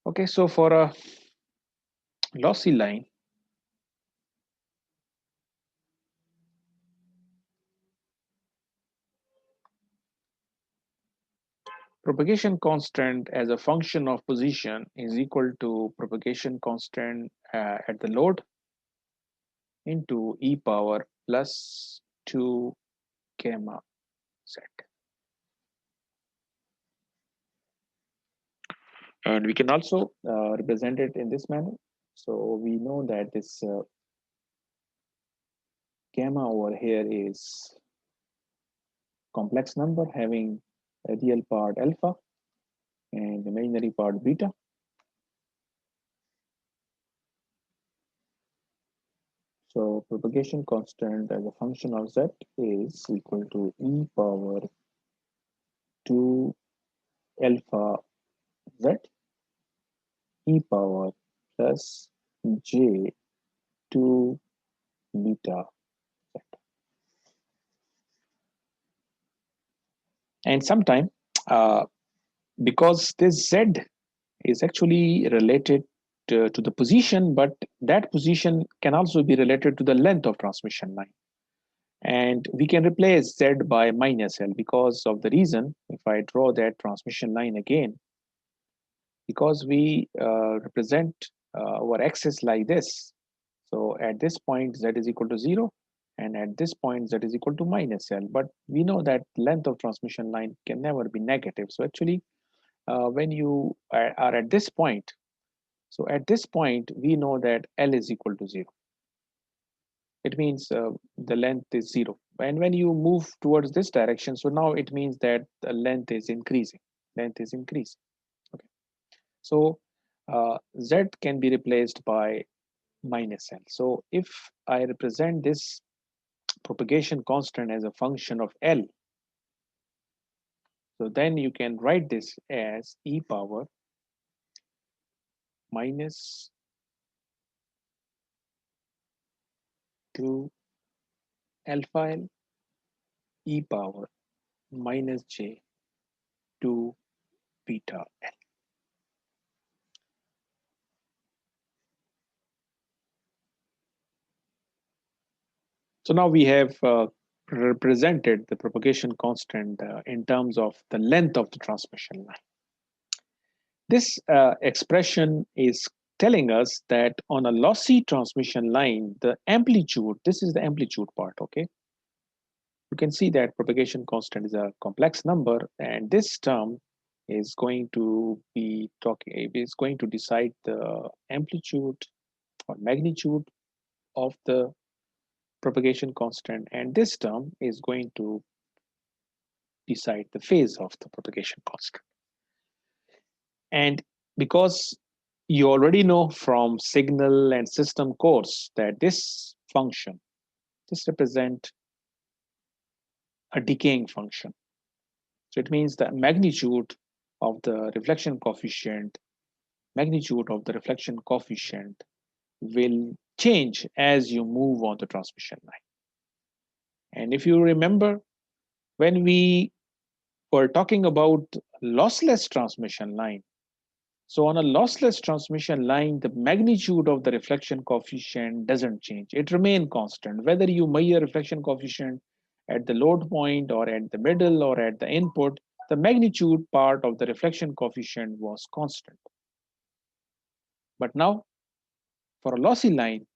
Okay, so for a lossy line, propagation constant as a function of position is equal to propagation constant at the load into e power plus 2 gamma z. And we can also represent it in this manner. So we know that this gamma over here is complex number having a real part alpha and imaginary part beta. So propagation constant as a function of z is equal to e power 2 alpha z e power plus j 2 beta z. And sometime, uh, because this z is actually related to the position, but that position can also be related to the length of transmission line. And we can replace z by minus L because of the reason, if I draw that transmission line again, because we represent our axis like this. So at this point, z is equal to 0, and at this point, z is equal to minus L. But we know that length of transmission line can never be negative. So actually, when you are at this point, so at this point, we know that L is equal to 0. It means the length is 0. And when you move towards this direction, so now it means that the length is increasing. Length is increasing. Okay. So Z can be replaced by minus L. So if I represent this propagation constant as a function of L, so then you can write this as e power minus 2 alpha L e power minus j 2 beta L. So now we have represented the propagation constant in terms of the length of the transmission line. This expression is telling us that on a lossy transmission line, the amplitude, this is the amplitude part, okay? You can see that propagation constant is a complex number, and this term is going to be talking, is going to decide the amplitude or magnitude of the propagation constant, and this term is going to decide the phase of the propagation constant. And because you already know from signal and system course that this function, this represent a decaying function. So it means the magnitude of the reflection coefficient will change as you move on the transmission line. And if you remember, when we were talking about lossless transmission line, so on a lossless transmission line, the magnitude of the reflection coefficient doesn't change. It remains constant. Whether you measure reflection coefficient at the load point or at the middle or at the input, the magnitude part of the reflection coefficient was constant. But now, for a lossy line,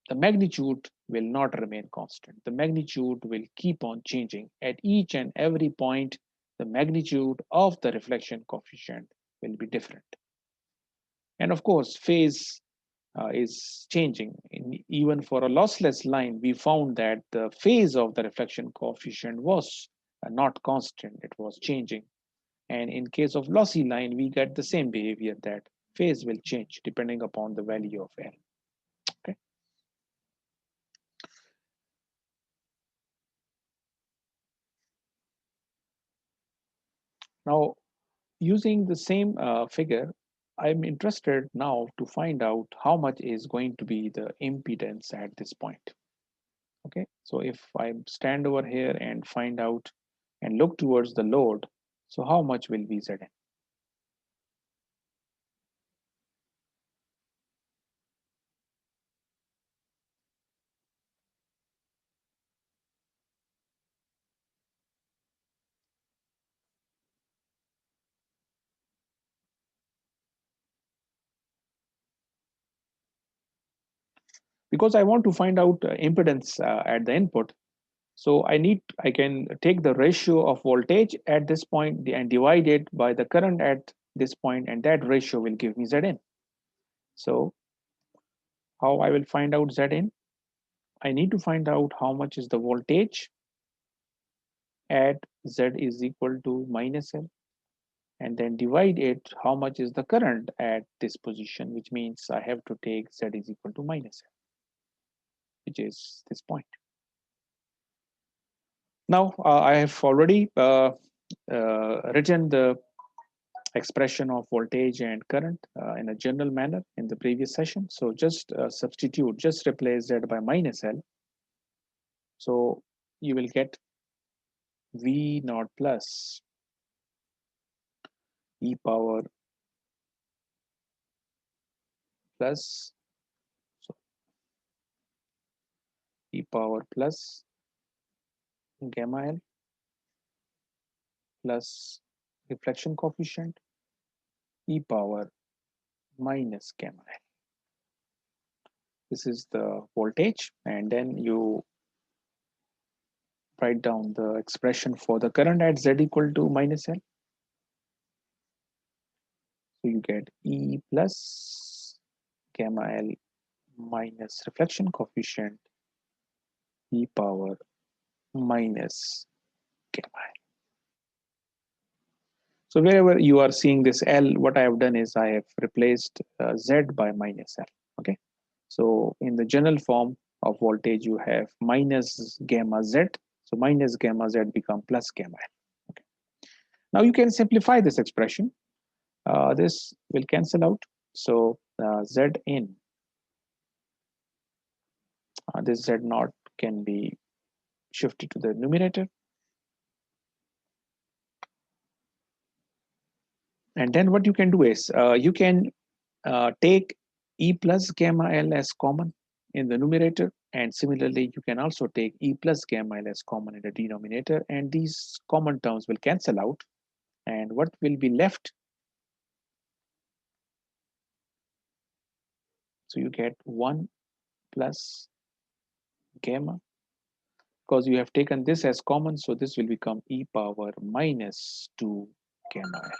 the magnitude will not remain constant. The magnitude will keep on changing. At each and every point, the magnitude of the reflection coefficient will be different. And of course, phase is changing. Even for a lossless line, we found that the phase of the reflection coefficient was not constant, it was changing. And in case of lossy line, we get the same behavior, that phase will change depending upon the value of L. Okay. Now, using the same figure, I'm interested now to find out how much is going to be the impedance at this point. Okay, so if I stand over here and find out and look towards the load, so how much will be Zn? because I want to find out impedance at the input. So I can take the ratio of voltage at this point and divide it by the current at this point, and that ratio will give me Zn. So how I will find out Zn? I need to find out how much is the voltage at Z is equal to minus L, and then divide it how much is the current at this position, which means I have to take Z is equal to minus L, which is this point. Now I have already written the expression of voltage and current in a general manner in the previous session. So just substitute, just replace Z by minus L. So you will get V naught plus e power plus, so e power plus gamma L plus reflection coefficient e power minus gamma L. This is the voltage, and then you write down the expression for the current at Z equal to minus L. So you get E plus gamma L minus reflection coefficient e power minus gamma L. So wherever you are seeing this L, what I have done is I have replaced Z by minus L. Okay. So in the general form of voltage, you have minus gamma Z. So minus gamma Z become plus gamma L. Okay. Now you can simplify this expression. This will cancel out. So Z in, this Z naught can be shifted to the numerator. And then what you can do is you can take E plus gamma L as common in the numerator, and similarly you can also take E plus gamma L as common in the denominator, and these common terms will cancel out, and what will be left, so you get 1 plus gamma, because you have taken this as common, so this will become e power minus 2 gamma L.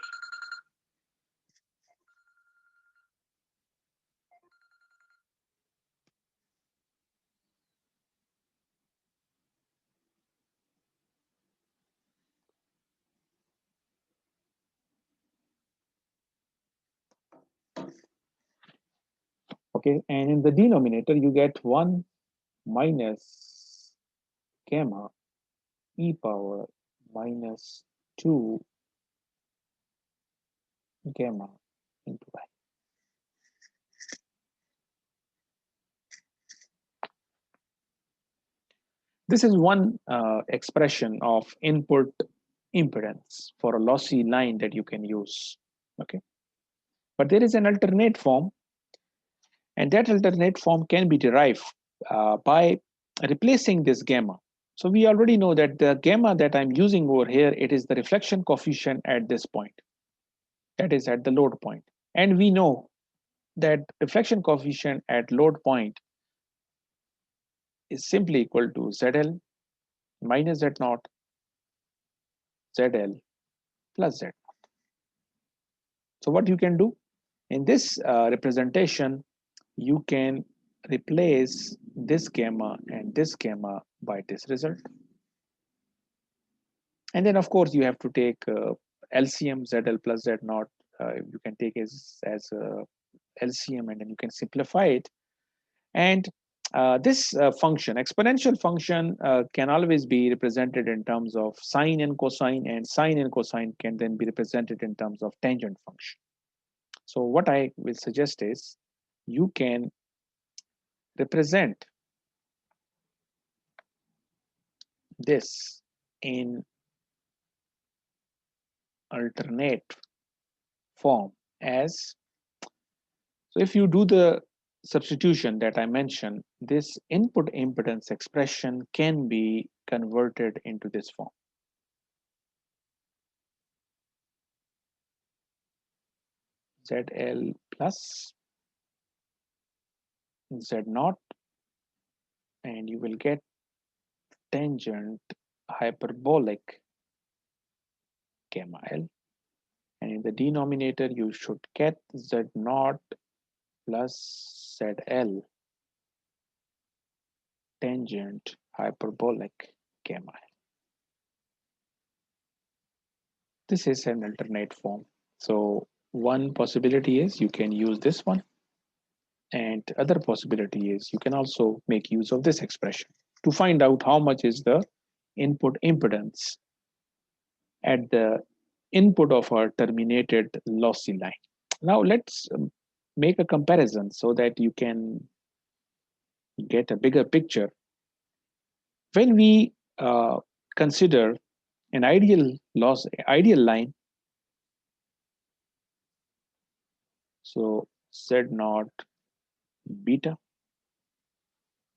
Okay, and in the denominator you get 1 minus gamma e power minus 2 gamma into y. This is one expression of input impedance for a lossy line that you can use. Okay, but there is an alternate form, and that alternate form can be derived by replacing this gamma. So we already know that the gamma that I'm using over here, it is the reflection coefficient at this point, that is at the load point. And we know that reflection coefficient at load point is simply equal to ZL minus Z naught ZL plus Z. So what you can do in this representation, you can replace this gamma and this gamma by this result. And then of course you have to take LCM ZL plus Z naught. You can take as LCM, and then you can simplify it. And this function, exponential function, can always be represented in terms of sine and cosine, and sine and cosine can then be represented in terms of tangent function. So what I will suggest is you can represent this in alternate form as, so if you do the substitution that I mentioned, this input impedance expression can be converted into this form. ZL plus Z naught and you will get tangent hyperbolic gamma L, and in the denominator you should get Z naught plus ZL tangent hyperbolic gamma L. This is an alternate form. So one possibility is you can use this one, and other possibility is you can also make use of this expression to find out how much is the input impedance at the input of our terminated lossy line. Now let's make a comparison so that you can get a bigger picture. When we consider an ideal line, so Z naught beta.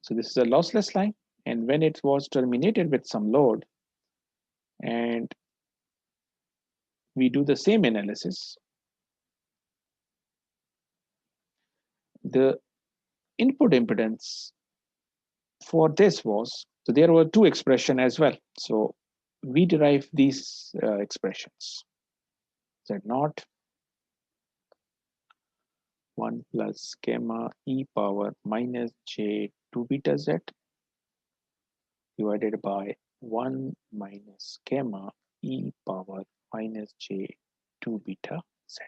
So this is a lossless line, and when it was terminated with some load, and we do the same analysis, the input impedance for this was, so there were two expressions as well. So we derive these expressions. Z naught 1 plus gamma e power minus j 2 beta z divided by 1 minus gamma e power minus j 2 beta z.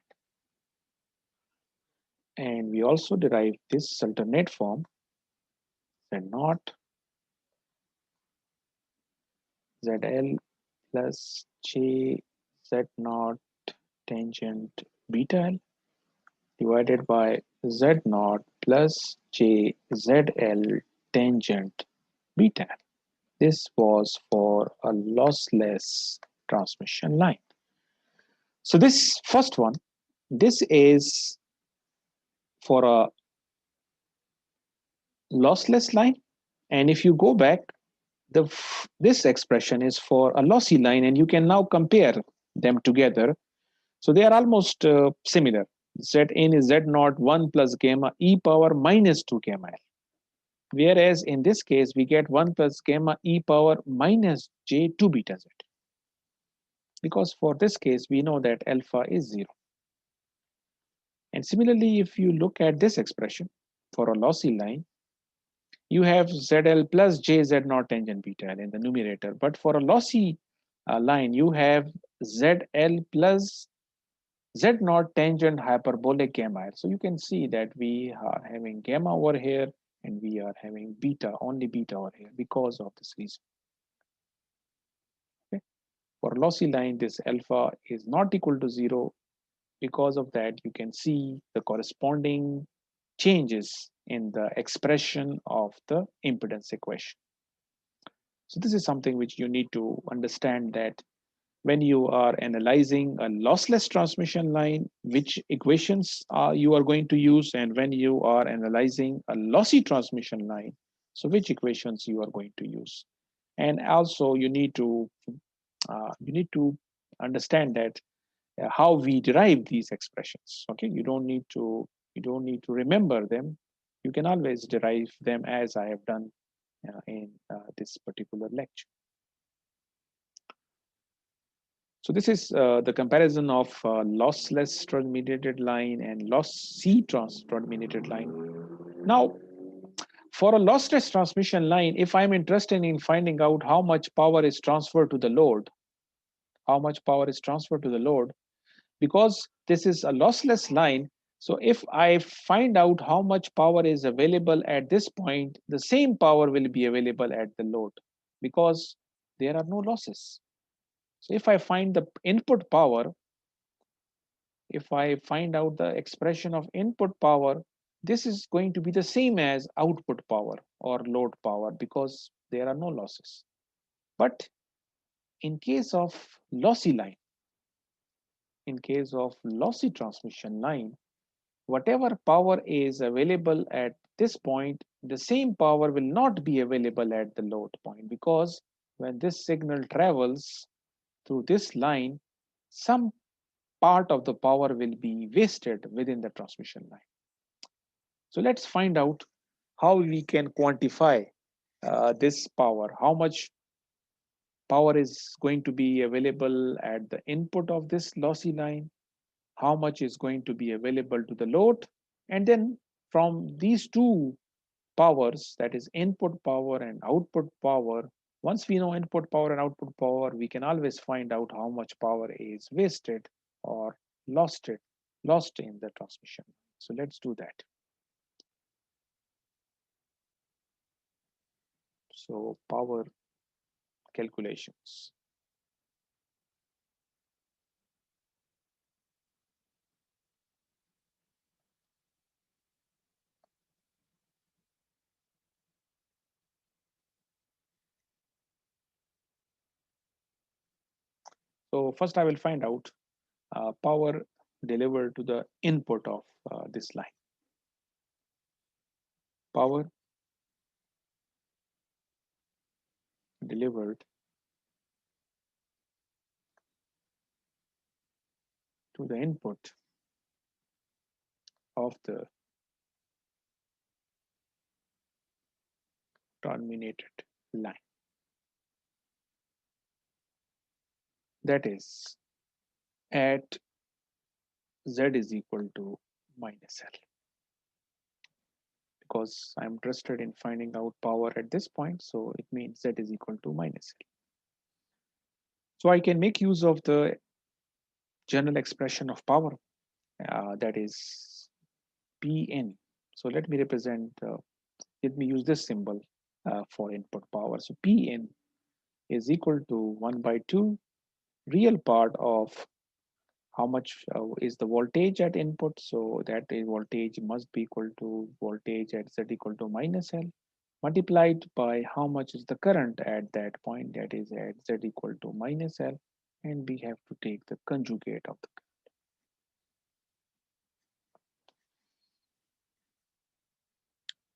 And we also derive this alternate form Z naught ZL plus j Z naught tangent beta L divided by Z naught plus j ZL tangent beta L. This was for a lossless transmission line. So this first one, this is for a lossless line. And if you go back, this expression is for a lossy line, and you can now compare them together. So they are almost similar. Zn is Z naught 1 plus gamma e power minus 2 gamma L. Whereas in this case, we get 1 plus gamma e power minus j 2 beta z. Because for this case, we know that alpha is 0. And similarly, if you look at this expression for a lossy line, you have ZL plus JZ naught tangent beta L in the numerator. But for a lossy line, you have ZL plus Z naught tangent hyperbolic gamma L. So you can see that we are having gamma over here and we are having beta, only beta over here because of this reason. Okay. For a lossy line, this alpha is not equal to 0. Because of that, you can see the corresponding changes in the expression of the impedance equation. So this is something which you need to understand, that when you are analyzing a lossless transmission line, which equations you are going to use, and when you are analyzing a lossy transmission line, so which equations you are going to use. And also you need to understand that how we derive these expressions. Okay, you don't need to remember them. You can always derive them as I have done in this particular lecture. So this is the comparison of lossless terminated line and lossy terminated line. Now, for a lossless transmission line, if I'm interested in finding out how much power is transferred to the load, because this is a lossless line, so if I find out how much power is available at this point, the same power will be available at the load because there are no losses. So if I find the input power, if I find out the expression of input power, this is going to be the same as output power or load power because there are no losses. But in case of lossy line, in case of lossy transmission line, whatever power is available at this point, the same power will not be available at the load point, because when this signal travels through this line, some part of the power will be wasted within the transmission line. So let's find out how we can quantify this power, how much power is going to be available at the input of this lossy line, how much is going to be available to the load, and then from these two powers, that is input power and output power, once we know input power and output power, we can always find out how much power is wasted or lost in the transmission. So let's do that. So power calculations. So first I will find out power delivered to the input of this line. Power delivered to the input of the terminated line. That is at Z is equal to minus L. Because I'm interested in finding out power at this point, so it means Z is equal to minus L. So I can make use of the general expression of power, that is Pn. So let me let me use this symbol for input power. So Pn is equal to 1 by 2 real part of how much is the voltage at input. So that is voltage must be equal to voltage at Z equal to minus L multiplied by how much is the current at that point, that is at Z equal to minus L, and we have to take the conjugate of the current.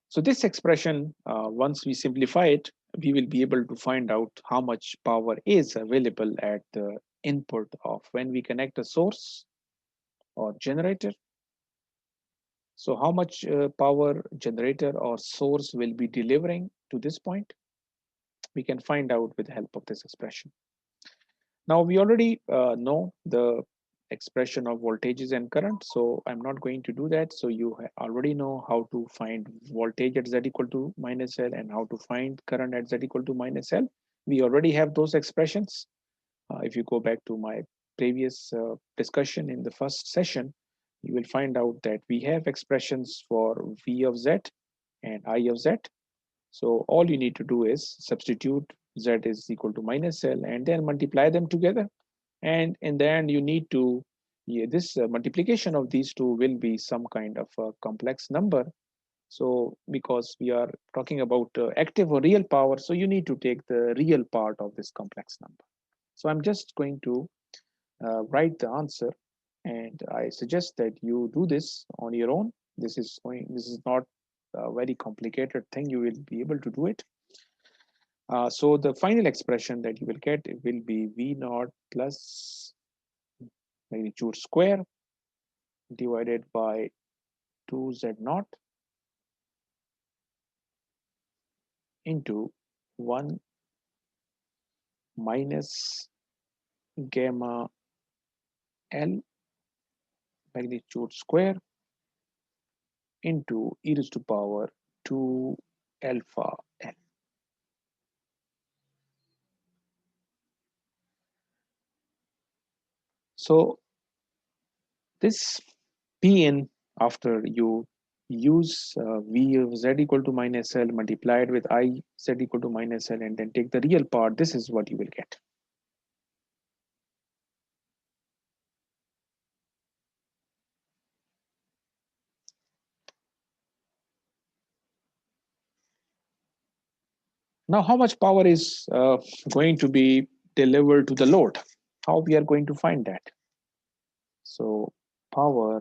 So this expression, once we simplify it, we will be able to find out how much power is available at the input of when we connect a source or generator. So how much power generator or source will be delivering to this point, we can find out with the help of this expression. Now we already know the expression of voltages and current, so I'm not going to do that. So you already know how to find voltage at Z equal to minus L and how to find current at Z equal to minus L. We already have those expressions. If you go back to my previous discussion in the first session, you will find out that we have expressions for V of Z and I of Z. So all you need to do is substitute Z is equal to minus L and then multiply them together. And in the end, you need to, this multiplication of these two will be some kind of a complex number. So because we are talking about active or real power, so you need to take the real part of this complex number. So I'm just going to write the answer, and I suggest that you do this on your own. This is not a very complicated thing. You will be able to do it. So the final expression that you will get will be V naught plus magnitude square divided by 2Z naught into 1 minus gamma L magnitude square into e raised to power 2 alpha L. So this Pn, after you use V of Z equal to minus L multiplied with I Z equal to minus L and then take the real part, this is what you will get. Now, how much power is going to be delivered to the load? How we are going to find that? So power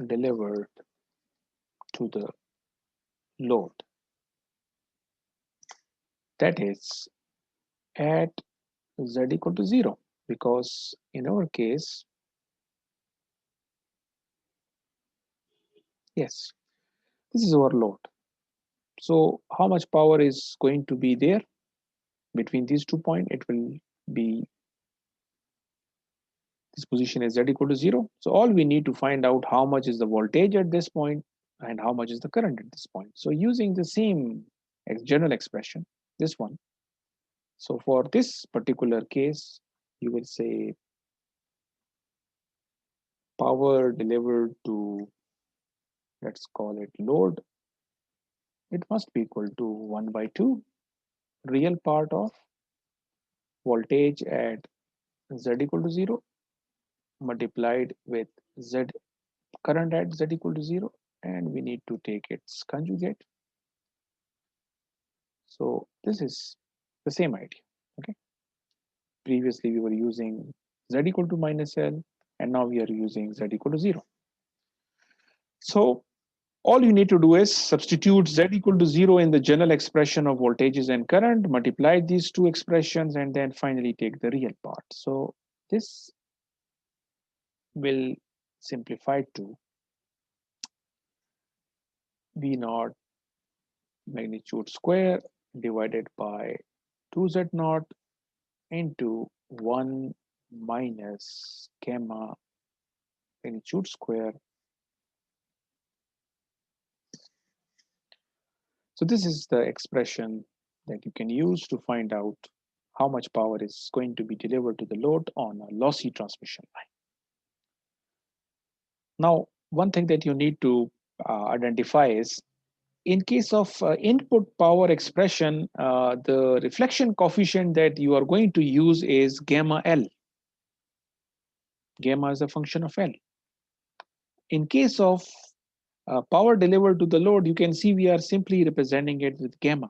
delivered to the load, that is at Z equal to 0, because in our case, yes, this is our load. So how much power is going to be there between these 2 points? It will be, this position is z equal to 0. So all we need to find out how much is the voltage at this point and how much is the current at this point. So using the same general expression, this one. So for this particular case, you will say power delivered to, let's call it load, it must be equal to 1 by 2 real part of voltage at z equal to 0 multiplied with z current at z equal to 0, and we need to take its conjugate. So this is the same idea. Okay, previously we were using z equal to minus L, and now we are using z equal to 0. So all you need to do is substitute z equal to 0 in the general expression of voltages and current, multiply these two expressions, and then finally take the real part. So this will simplify to V naught magnitude square divided by 2z naught into 1 minus gamma magnitude square. So this is the expression that you can use to find out how much power is going to be delivered to the load on a lossy transmission line. Now, one thing that you need to identify is, in case of input power expression, the reflection coefficient that you are going to use is gamma L. Gamma is a function of L. In case of power delivered to the load, you can see we are simply representing it with gamma.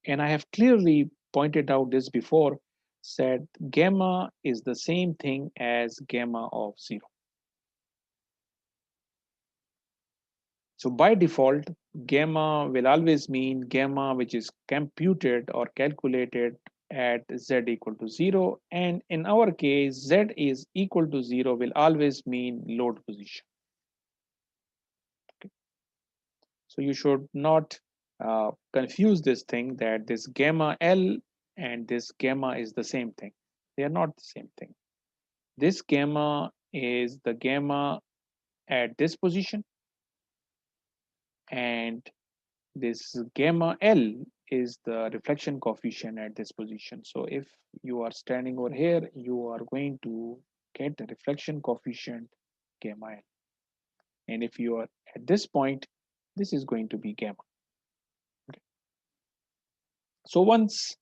And I have clearly pointed out this before, said gamma is the same thing as gamma of 0. So by default, gamma will always mean gamma which is computed or calculated at z equal to 0. And in our case, z is equal to 0 will always mean load position. Okay. So you should not confuse this thing that this gamma L and this gamma is the same thing. They are not the same thing. This gamma is the gamma at this position, and this gamma L is the reflection coefficient at this position. So if you are standing over here, you are going to get the reflection coefficient gamma L. And if you are at this point, this is going to be gamma. Okay. So once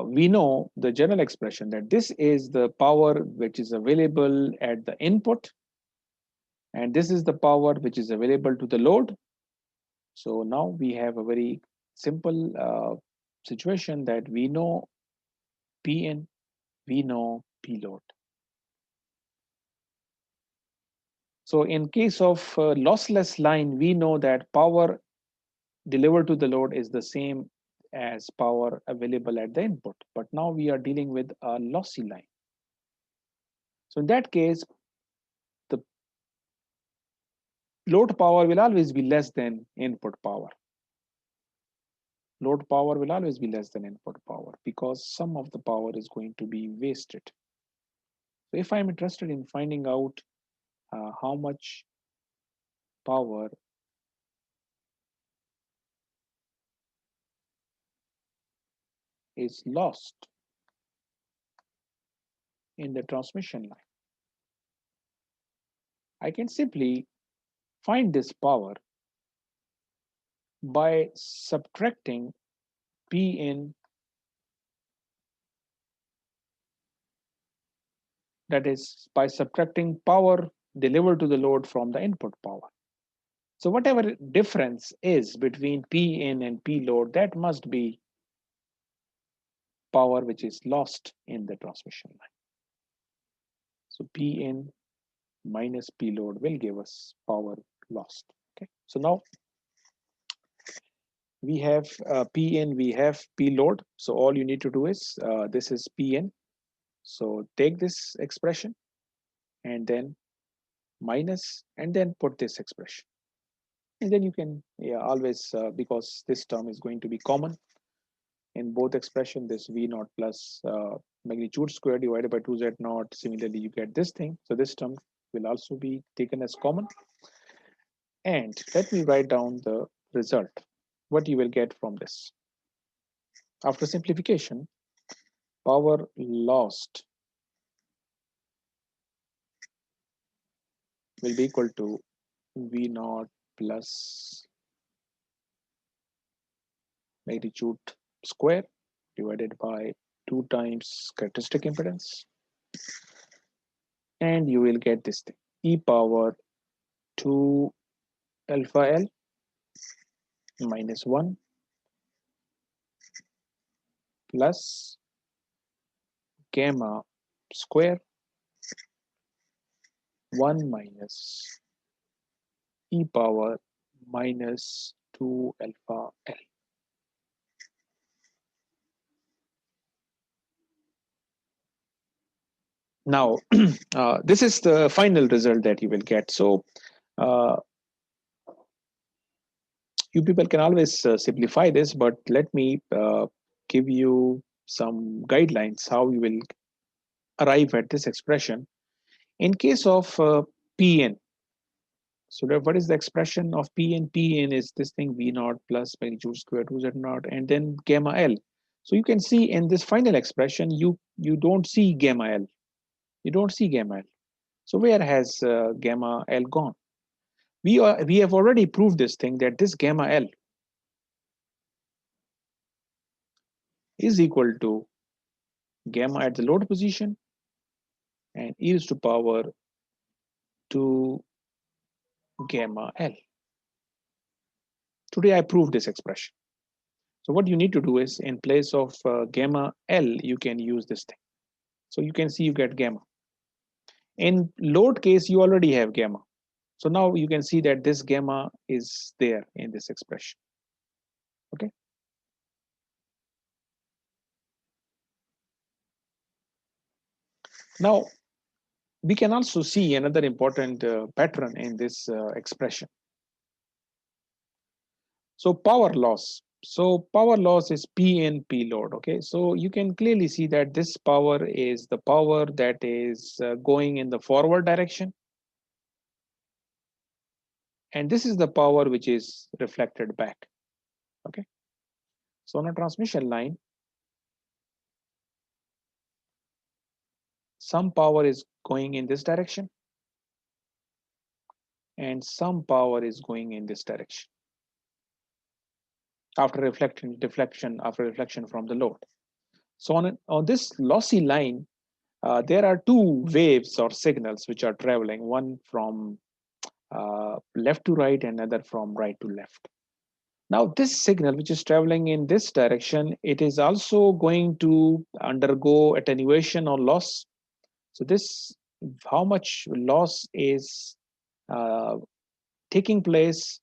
we know the general expression that this is the power which is available at the input, and this is the power which is available to the load. So now we have a very simple situation that we know P in, we know P load. So in case of lossless line, we know that power delivered to the load is the same as power available at the input. But now we are dealing with a lossy line. So in that case, the load power will always be less than input power. Load power will always be less than input power because some of the power is going to be wasted. So if I'm interested in finding out how much power is lost in the transmission line, I can simply find this power by subtracting P in, that is by subtracting power delivered to the load from the input power. So whatever difference is between P in and P load, that must be power which is lost in the transmission line. So P in minus P load will give us power lost. Okay. So now we have P in, we have P load. So all you need to do is this is P in. So take this expression and then minus and then put this expression. And then you can, yeah, always, because this term is going to be common in both expression, this v naught plus magnitude square divided by 2z naught. Similarly, you get this thing. So this term will also be taken as common. And let me write down the result, what you will get from this. After simplification, power lost will be equal to v naught plus magnitude square divided by 2 times characteristic impedance, and you will get this thing, e power 2 alpha L minus 1 plus gamma square 1 minus e power minus 2 alpha L. Now, this is the final result that you will get. So, uh, you people can always simplify this, but let me give you some guidelines how you will arrive at this expression. In case of Pn, so that what is the expression of Pn? Pn is this thing v naught plus magnitude square 2z naught and then gamma L. So you can see in this final expression, you don't see gamma L. You don't see gamma L. So where has gamma L gone? We have already proved this thing, that this gamma L is equal to gamma at the load position and e raised to power 2 gamma L. Today I proved this expression. So what you need to do is, in place of gamma L, you can use this thing. So you can see you get gamma. In load case, you already have gamma. So now you can see that this gamma is there in this expression. Okay. Now we can also see another important pattern in this expression. So power loss. So power loss is P in P load. Okay. So you can clearly see that this power is the power that is going in the forward direction. And this is the power which is reflected back. Okay. So on a transmission line, some power is going in this direction and some power is going in this direction after reflection from the load. So on this lossy line, there are two waves or signals which are traveling, one from left to right and another from right to left. Now this signal which is traveling in this direction, it is also going to undergo attenuation or loss. So this, how much loss is uh, taking place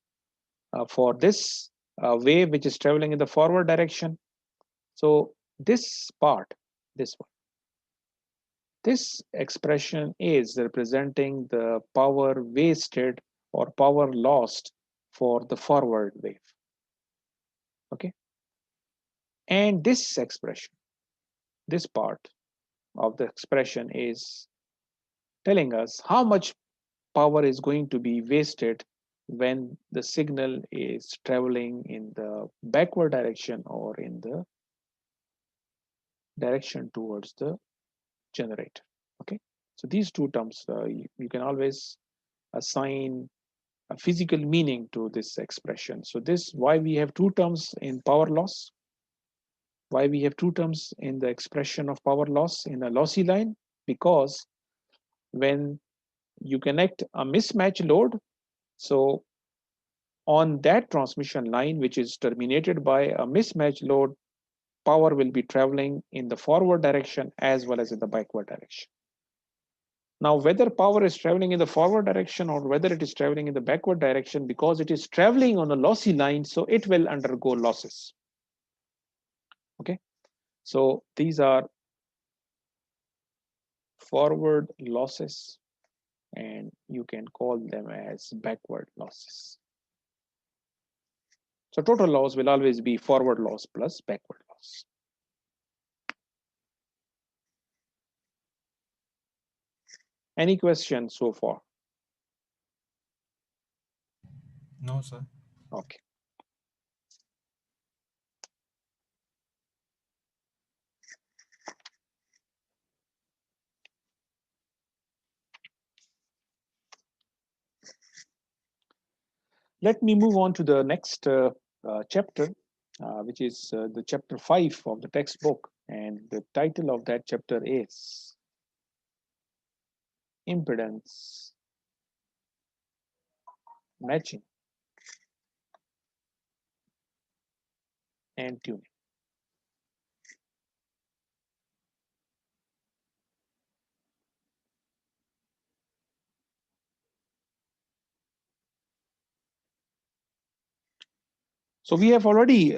for this wave which is traveling in the forward direction. So this part, this one, this expression is representing the power wasted or power lost for the forward wave. Okay. And this expression, this part of the expression is telling us how much power is going to be wasted when the signal is traveling in the backward direction or in the direction towards the generator. Okay. So these two terms, you can always assign a physical meaning to this expression. So this, why we have two terms in power loss, why we have two terms in the expression of power loss in a lossy line, because when you connect a mismatch load, so on that transmission line which is terminated by a mismatch load, power will be traveling in the forward direction as well as in the backward direction. Now, whether power is traveling in the forward direction or whether it is traveling in the backward direction, because it is traveling on a lossy line, so it will undergo losses. Okay, so these are forward losses and you can call them as backward losses. So total loss will always be forward loss plus backward loss. Any questions so far? No, sir. Okay. Let me move on to the next chapter, which is the chapter 5 of the textbook. And the title of that chapter is Impedance Matching and Tuning. So we have already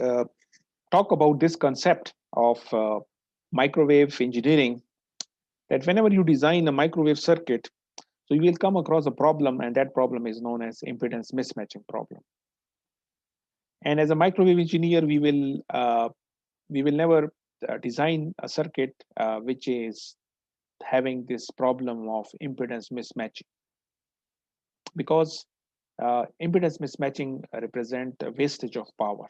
talked about this concept of microwave engineering, that whenever you design a microwave circuit, so you will come across a problem, and that problem is known as impedance mismatching problem. And as a microwave engineer, we will never design a circuit which is having this problem of impedance mismatching, because impedance mismatching represent a wastage of power.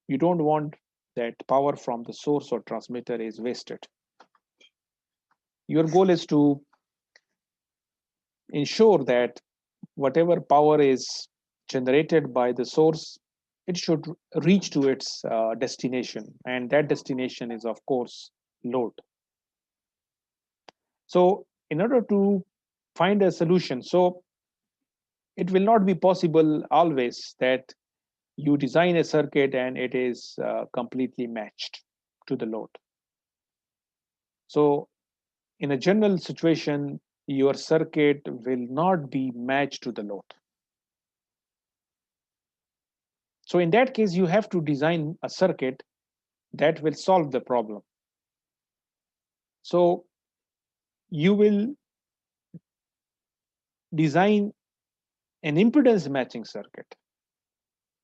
You don't want that power from the source or transmitter is wasted. Your goal is to ensure that whatever power is generated by the source, it should reach to its destination, and that destination is of course load. So in order to find a solution, so it will not be possible always that you design a circuit and it is completely matched to the load. So in a general situation, your circuit will not be matched to the load. So in that case, you have to design a circuit that will solve the problem. So you will design an impedance matching circuit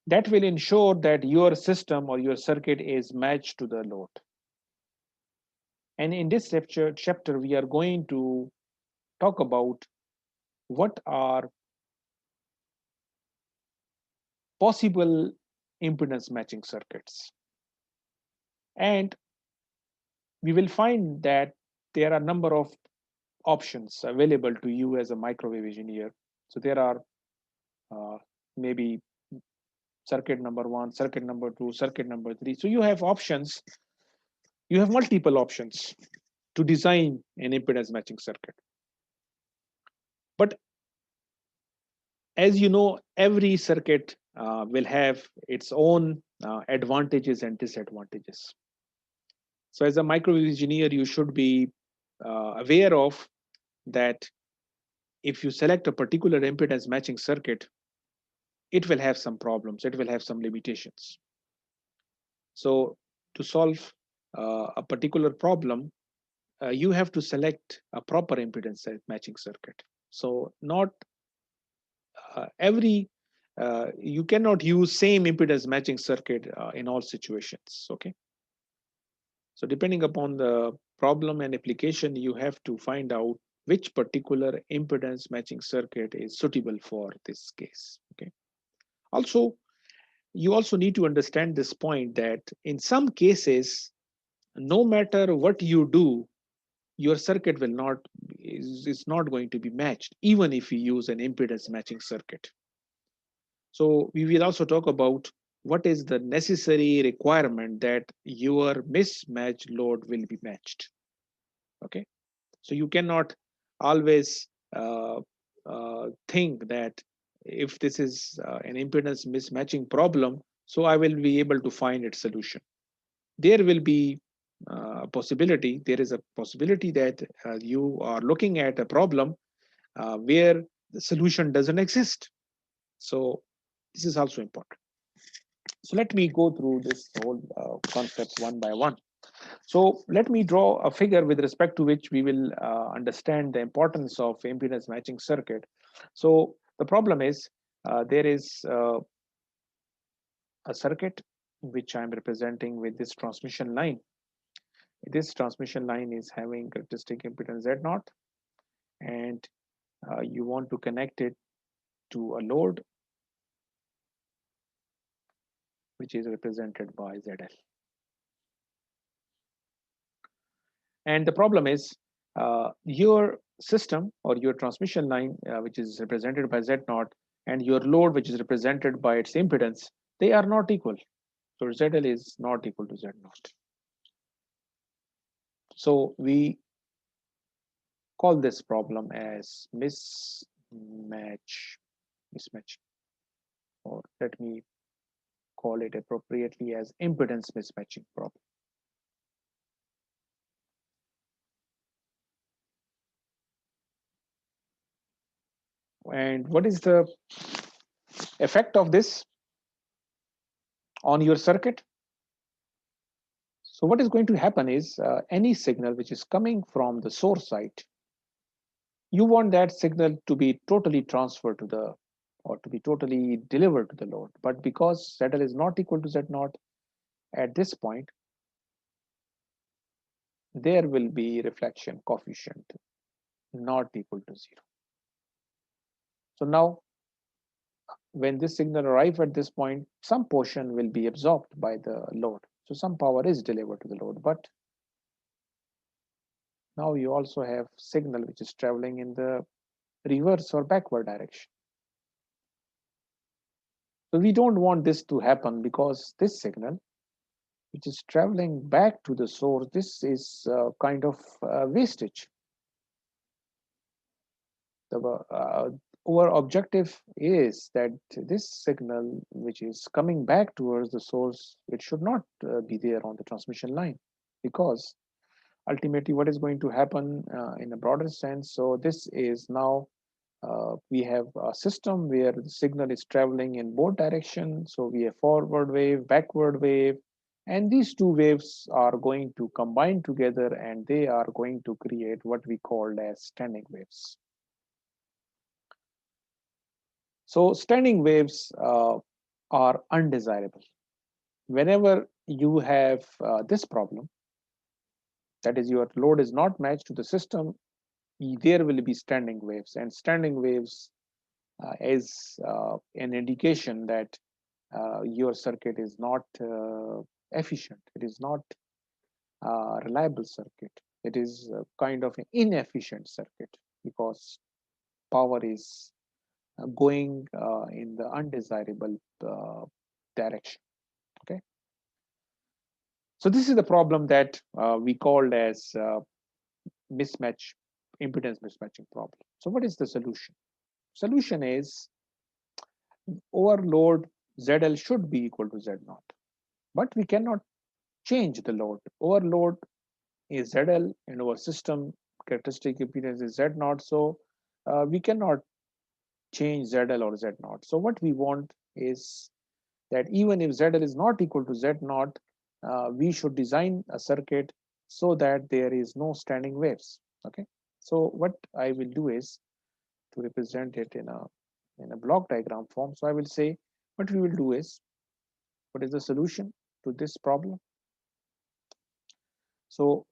that will ensure that your system or your circuit is matched to the load. And in this chapter, we are going to talk about what are possible impedance matching circuits. And we will find that there are a number of options available to you as a microwave engineer. So there are uh, maybe circuit number one, circuit number two, circuit number three. So you have options, you have multiple options to design an impedance matching circuit. But as you know, every circuit will have its own advantages and disadvantages. So as a microwave engineer, you should be aware of that if you select a particular impedance matching circuit, it will have some problems, it will have some limitations. So to solve a particular problem, you have to select a proper impedance matching circuit. So not every you cannot use same impedance matching circuit in all situations. Okay, so depending upon the problem and application, you have to find out which particular impedance matching circuit is suitable for this case. Okay, also you also need to understand this point that in some cases, no matter what you do, your circuit will not is not going to be matched even if you use an impedance matching circuit. So we will also talk about what is the necessary requirement that your mismatched load will be matched. Okay, so you cannot always think that if this is an impedance mismatching problem, so I will be able to find its solution. There will be possibility. There is a possibility that you are looking at a problem where the solution doesn't exist. So this is also important. So let me go through this whole concepts one by one. So let me draw a figure with respect to which we will understand the importance of impedance matching circuit. So the problem is there is a circuit which I'm representing with this transmission line. This transmission line is having characteristic impedance Z naught, and you want to connect it to a load which is represented by ZL. And the problem is your system or your transmission line, which is represented by Z naught, and your load, which is represented by its impedance, they are not equal. So ZL is not equal to Z naught. So we call this problem as mismatch, or let me call it appropriately as impedance mismatching problem. And what is the effect of this on your circuit? So what is going to happen is any signal which is coming from the source side, you want that signal to be totally transferred to the, or to be totally delivered to the load. But because ZL is not equal to Z naught at this point, there will be reflection coefficient not equal to 0. So now when this signal arrives at this point, some portion will be absorbed by the load. So some power is delivered to the load, but now you also have signal which is traveling in the reverse or backward direction. So we don't want this to happen, because this signal which is traveling back to the source, this is kind of wastage. Our objective is that this signal which is coming back towards the source, it should not be there on the transmission line, because ultimately what is going to happen in a broader sense, so this is now we have a system where the signal is traveling in both directions. So we have forward wave, backward wave, and these two waves are going to combine together, and they are going to create what we call as standing waves. So standing waves are undesirable. Whenever you have this problem, that is, your load is not matched to the system, there will be standing waves, and standing waves is an indication that your circuit is not efficient. It is not a reliable circuit. It is kind of an inefficient circuit, because power is going in the undesirable direction. Okay. So this is the problem that we called as mismatch, impedance mismatching problem. So what is the solution? Solution is overload ZL should be equal to Z naught, but we cannot change the load. Overload is ZL, and our system characteristic impedance is Z naught. So we cannot change ZL or Z naught. So what we want is that even if ZL is not equal to Z naught, we should design a circuit so that there is no standing waves. Okay. So what I will do is to represent it in a block diagram form. So I will say what we will do is, what is the solution to this problem? So